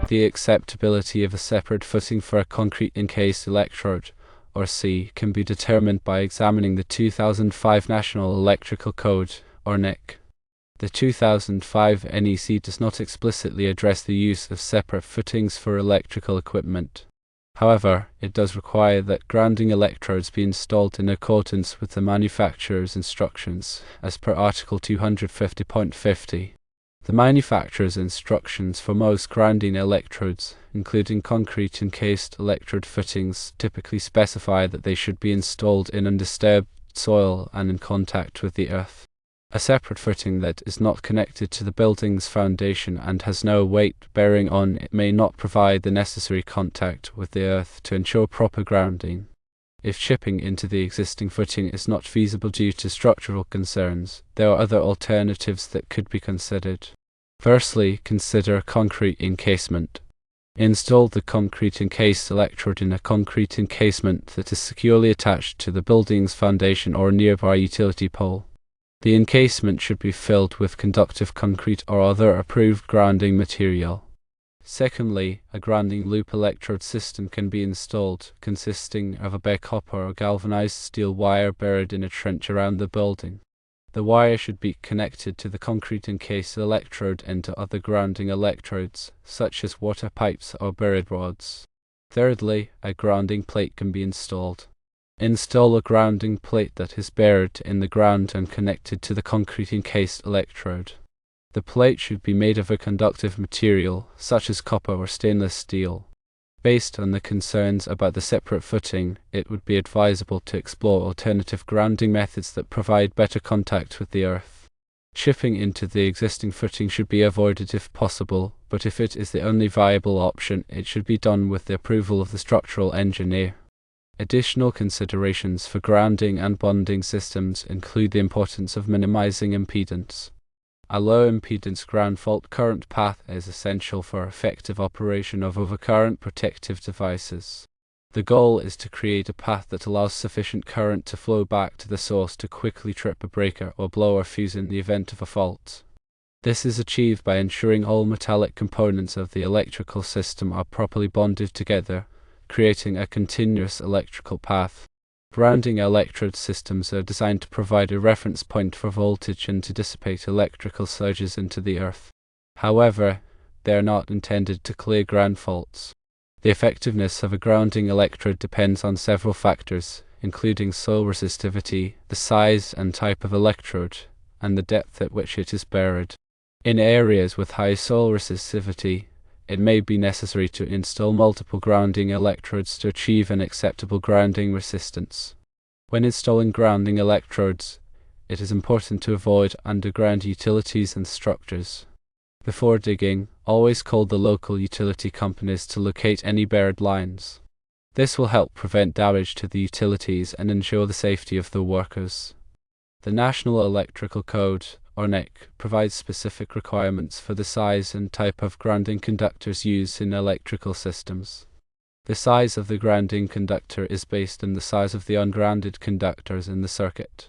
The acceptability of a separate footing for a concrete encased electrode, or CEE, can be determined by examining the 2005 National Electrical Code, or NEC. The 2005 NEC does not explicitly address the use of separate footings for electrical equipment. However, it does require that grounding electrodes be installed in accordance with the manufacturer's instructions, as per Article 250.50. The manufacturer's instructions for most grounding electrodes, including concrete encased electrode footings, typically specify that they should be installed in undisturbed soil and in contact with the earth. A separate footing that is not connected to the building's foundation and has no weight bearing on it may not provide the necessary contact with the earth to ensure proper grounding. If chipping into the existing footing is not feasible due to structural concerns, there are other alternatives that could be considered. Firstly, consider concrete encasement. Install the concrete encased electrode in a concrete encasement that is securely attached to the building's foundation or a nearby utility pole. The encasement should be filled with conductive concrete or other approved grounding material. Secondly, a grounding loop electrode system can be installed, consisting of a bare copper or galvanized steel wire buried in a trench around the building. The wire should be connected to the concrete encased electrode and to other grounding electrodes, such as water pipes or buried rods. Thirdly, a grounding plate can be installed. Install a grounding plate that is buried in the ground and connected to the concrete encased electrode. The plate should be made of a conductive material, such as copper or stainless steel. Based on the concerns about the separate footing, it would be advisable to explore alternative grounding methods that provide better contact with the earth. Chipping into the existing footing should be avoided if possible, but if it is the only viable option, it should be done with the approval of the structural engineer. Additional considerations for grounding and bonding systems include the importance of minimizing impedance. A low impedance ground fault current path is essential for effective operation of overcurrent protective devices. The goal is to create a path that allows sufficient current to flow back to the source to quickly trip a breaker or blow or fuse in the event of a fault. This is achieved by ensuring all metallic components of the electrical system are properly bonded together, creating a continuous electrical path. Grounding electrode systems are designed to provide a reference point for voltage and to dissipate electrical surges into the earth. However, they are not intended to clear ground faults. The effectiveness of a grounding electrode depends on several factors, including soil resistivity, the size and type of electrode, and the depth at which it is buried. In areas with high soil resistivity, it may be necessary to install multiple grounding electrodes to achieve an acceptable grounding resistance. When installing grounding electrodes, it is important to avoid underground utilities and structures. Before digging, always call the local utility companies to locate any buried lines. This will help prevent damage to the utilities and ensure the safety of the workers. The National Electrical Code, or NEC, provides specific requirements for the size and type of grounding conductors used in electrical systems. The size of the grounding conductor is based on the size of the ungrounded conductors in the circuit.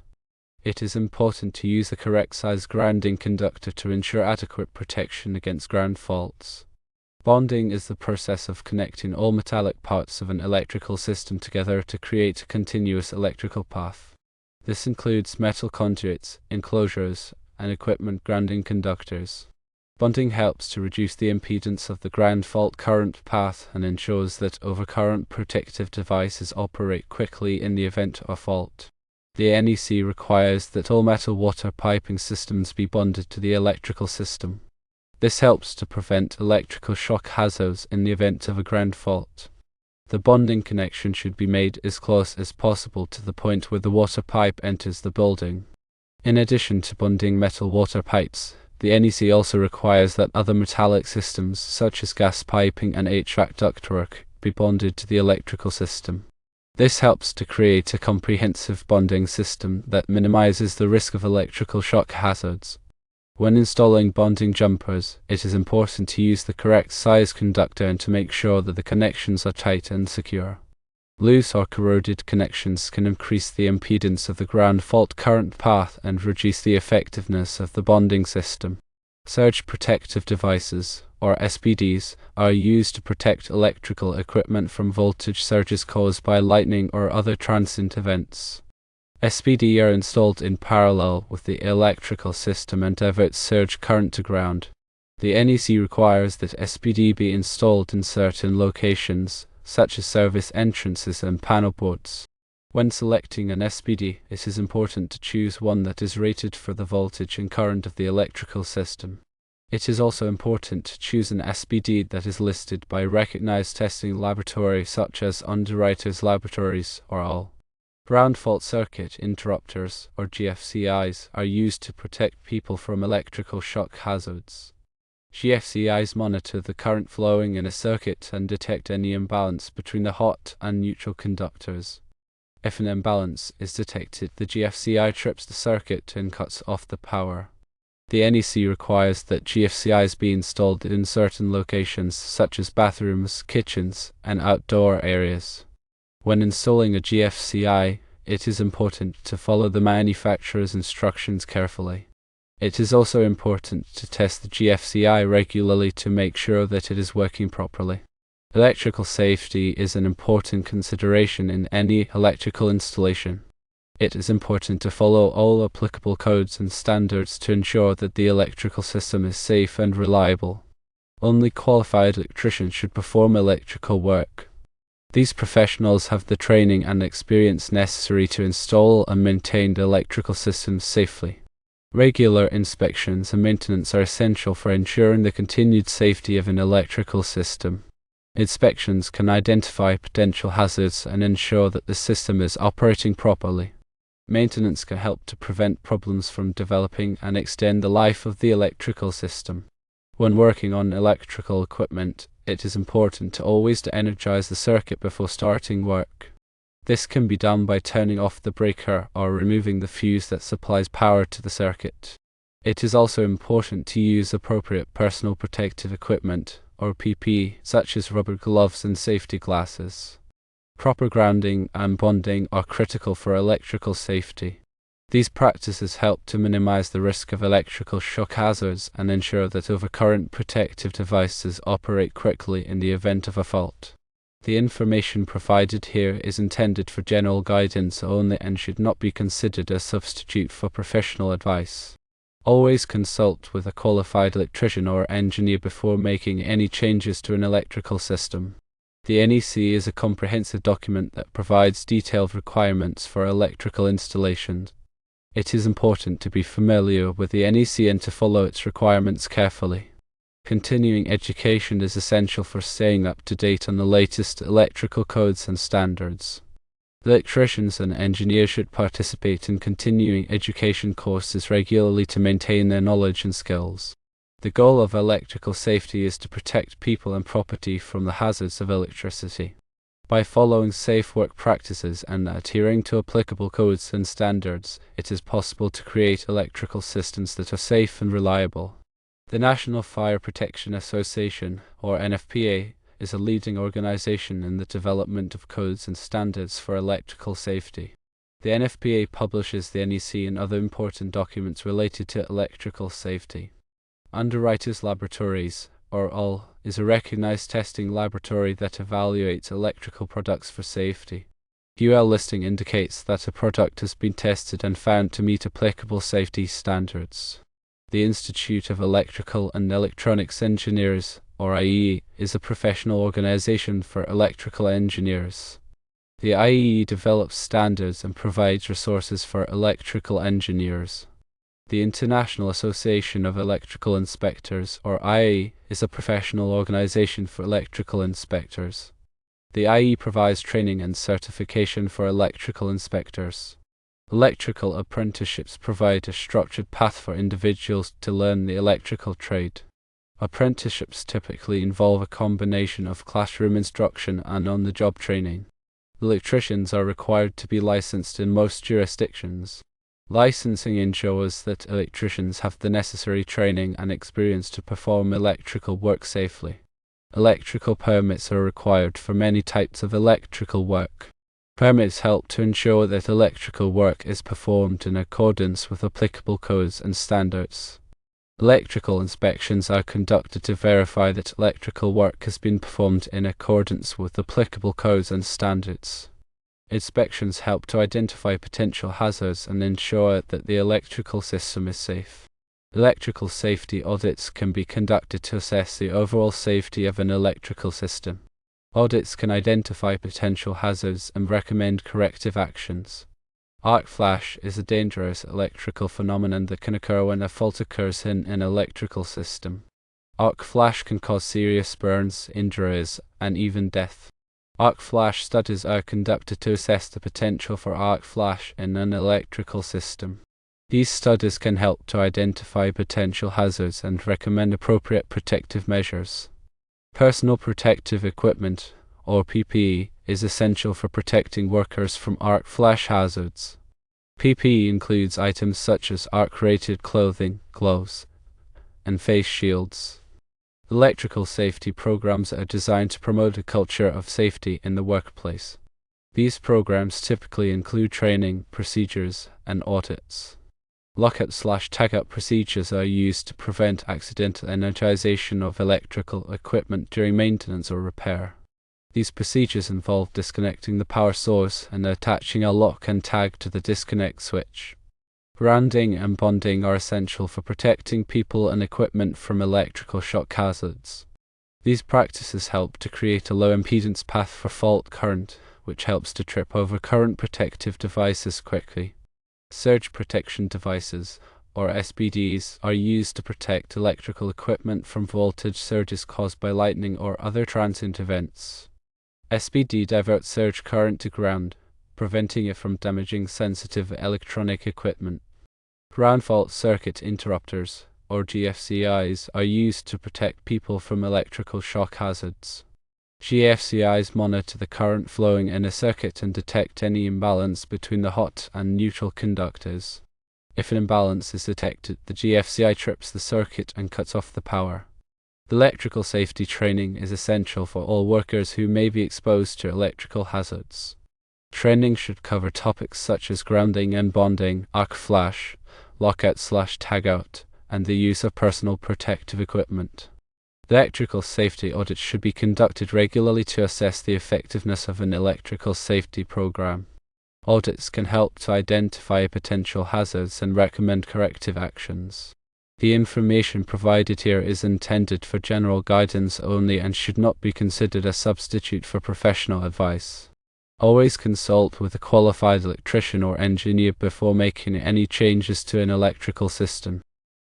It is important to use the correct size grounding conductor to ensure adequate protection against ground faults. Bonding is the process of connecting all metallic parts of an electrical system together to create a continuous electrical path. This includes metal conduits, enclosures, and equipment grounding conductors. Bonding helps to reduce the impedance of the ground fault current path and ensures that overcurrent protective devices operate quickly in the event of a fault. The NEC requires that all metal water piping systems be bonded to the electrical system. This helps to prevent electrical shock hazards in the event of a ground fault. The bonding connection should be made as close as possible to the point where the water pipe enters the building. In addition to bonding metal water pipes, the NEC also requires that other metallic systems, such as gas piping and HVAC ductwork, be bonded to the electrical system. This helps to create a comprehensive bonding system that minimizes the risk of electrical shock hazards. When installing bonding jumpers, it is important to use the correct size conductor and to make sure that the connections are tight and secure. Loose or corroded connections can increase the impedance of the ground fault current path and reduce the effectiveness of the bonding system. Surge protective devices, or SPDs, are used to protect electrical equipment from voltage surges caused by lightning or other transient events. SPD are installed in parallel with the electrical system and divert surge current to ground. The NEC requires that SPD be installed in certain locations, such as service entrances and panel boards. When selecting an SPD, it is important to choose one that is rated for the voltage and current of the electrical system. It is also important to choose an SPD that is listed by recognized testing laboratory such as Underwriters Laboratories or all. Ground fault circuit interrupters, or GFCIs, are used to protect people from electrical shock hazards. GFCIs monitor the current flowing in a circuit and detect any imbalance between the hot and neutral conductors. If an imbalance is detected, the GFCI trips the circuit and cuts off the power. The NEC requires that GFCIs be installed in certain locations such as bathrooms, kitchens, and outdoor areas. When installing a GFCI, it is important to follow the manufacturer's instructions carefully. It is also important to test the GFCI regularly to make sure that it is working properly. Electrical safety is an important consideration in any electrical installation. It is important to follow all applicable codes and standards to ensure that the electrical system is safe and reliable. Only qualified electricians should perform electrical work. These professionals have the training and experience necessary to install and maintain the electrical systems safely. Regular inspections and maintenance are essential for ensuring the continued safety of an electrical system. Inspections can identify potential hazards and ensure that the system is operating properly. Maintenance can help to prevent problems from developing and extend the life of the electrical system. When working on electrical equipment, it is important to always energize the circuit before starting work. This can be done by turning off the breaker or removing the fuse that supplies power to the circuit. It is also important to use appropriate personal protective equipment, or PPE, such as rubber gloves and safety glasses. Proper grounding and bonding are critical for electrical safety. These practices help to minimize the risk of electrical shock hazards and ensure that overcurrent protective devices operate quickly in the event of a fault. The information provided here is intended for general guidance only and should not be considered a substitute for professional advice. Always consult with a qualified electrician or engineer before making any changes to an electrical system. The NEC is a comprehensive document that provides detailed requirements for electrical installations. It is important to be familiar with the NEC and to follow its requirements carefully. Continuing education is essential for staying up to date on the latest electrical codes and standards. Electricians and engineers should participate in continuing education courses regularly to maintain their knowledge and skills. The goal of electrical safety is to protect people and property from the hazards of electricity. By following safe work practices and adhering to applicable codes and standards, it is possible to create electrical systems that are safe and reliable. The National Fire Protection Association, or NFPA, is a leading organization in the development of codes and standards for electrical safety. The NFPA publishes the NEC and other important documents related to electrical safety. Underwriters Laboratories, or UL, is a recognized testing laboratory that evaluates electrical products for safety. UL listing indicates that a product has been tested and found to meet applicable safety standards. The Institute of Electrical and Electronics Engineers, or IEE, is a professional organization for electrical engineers. The IEE develops standards and provides resources for electrical engineers. The International Association of Electrical Inspectors, or IAE, is a professional organization for electrical inspectors. The IAE provides training and certification for electrical inspectors. Electrical apprenticeships provide a structured path for individuals to learn the electrical trade. Apprenticeships typically involve a combination of classroom instruction and on-the-job training. Electricians are required to be licensed in most jurisdictions. Licensing ensures that electricians have the necessary training and experience to perform electrical work safely. Electrical permits are required for many types of electrical work. Permits help to ensure that electrical work is performed in accordance with applicable codes and standards. Electrical inspections are conducted to verify that electrical work has been performed in accordance with applicable codes and standards. Inspections help to identify potential hazards and ensure that the electrical system is safe. Electrical safety audits can be conducted to assess the overall safety of an electrical system. Audits can identify potential hazards and recommend corrective actions. Arc flash is a dangerous electrical phenomenon that can occur when a fault occurs in an electrical system. Arc flash can cause serious burns, injuries, and even death. Arc flash studies are conducted to assess the potential for arc flash in an electrical system. These studies can help to identify potential hazards and recommend appropriate protective measures. Personal protective equipment, or PPE, is essential for protecting workers from arc flash hazards. PPE includes items such as arc-rated clothing, gloves, and face shields. Electrical safety programs are designed to promote a culture of safety in the workplace. These programs typically include training, procedures, and audits. Lockout/tagout procedures are used to prevent accidental energization of electrical equipment during maintenance or repair. These procedures involve disconnecting the power source and attaching a lock and tag to the disconnect switch. Grounding and bonding are essential for protecting people and equipment from electrical shock hazards. These practices help to create a low impedance path for fault current, which helps to trip over current protective devices quickly. Surge protection devices, or SPDs, are used to protect electrical equipment from voltage surges caused by lightning or other transient events. SPD diverts surge current to ground, preventing it from damaging sensitive electronic equipment. Ground fault circuit interrupters, or GFCIs, are used to protect people from electrical shock hazards. GFCIs monitor the current flowing in a circuit and detect any imbalance between the hot and neutral conductors. If an imbalance is detected, the GFCI trips the circuit and cuts off the power. Electrical safety training is essential for all workers who may be exposed to electrical hazards. Training should cover topics such as grounding and bonding, arc flash, lockout/tagout, and the use of personal protective equipment. Electrical safety audits should be conducted regularly to assess the effectiveness of an electrical safety program. Audits can help to identify potential hazards and recommend corrective actions. The information provided here is intended for general guidance only and should not be considered a substitute for professional advice. Always consult with a qualified electrician or engineer before making any changes to an electrical system.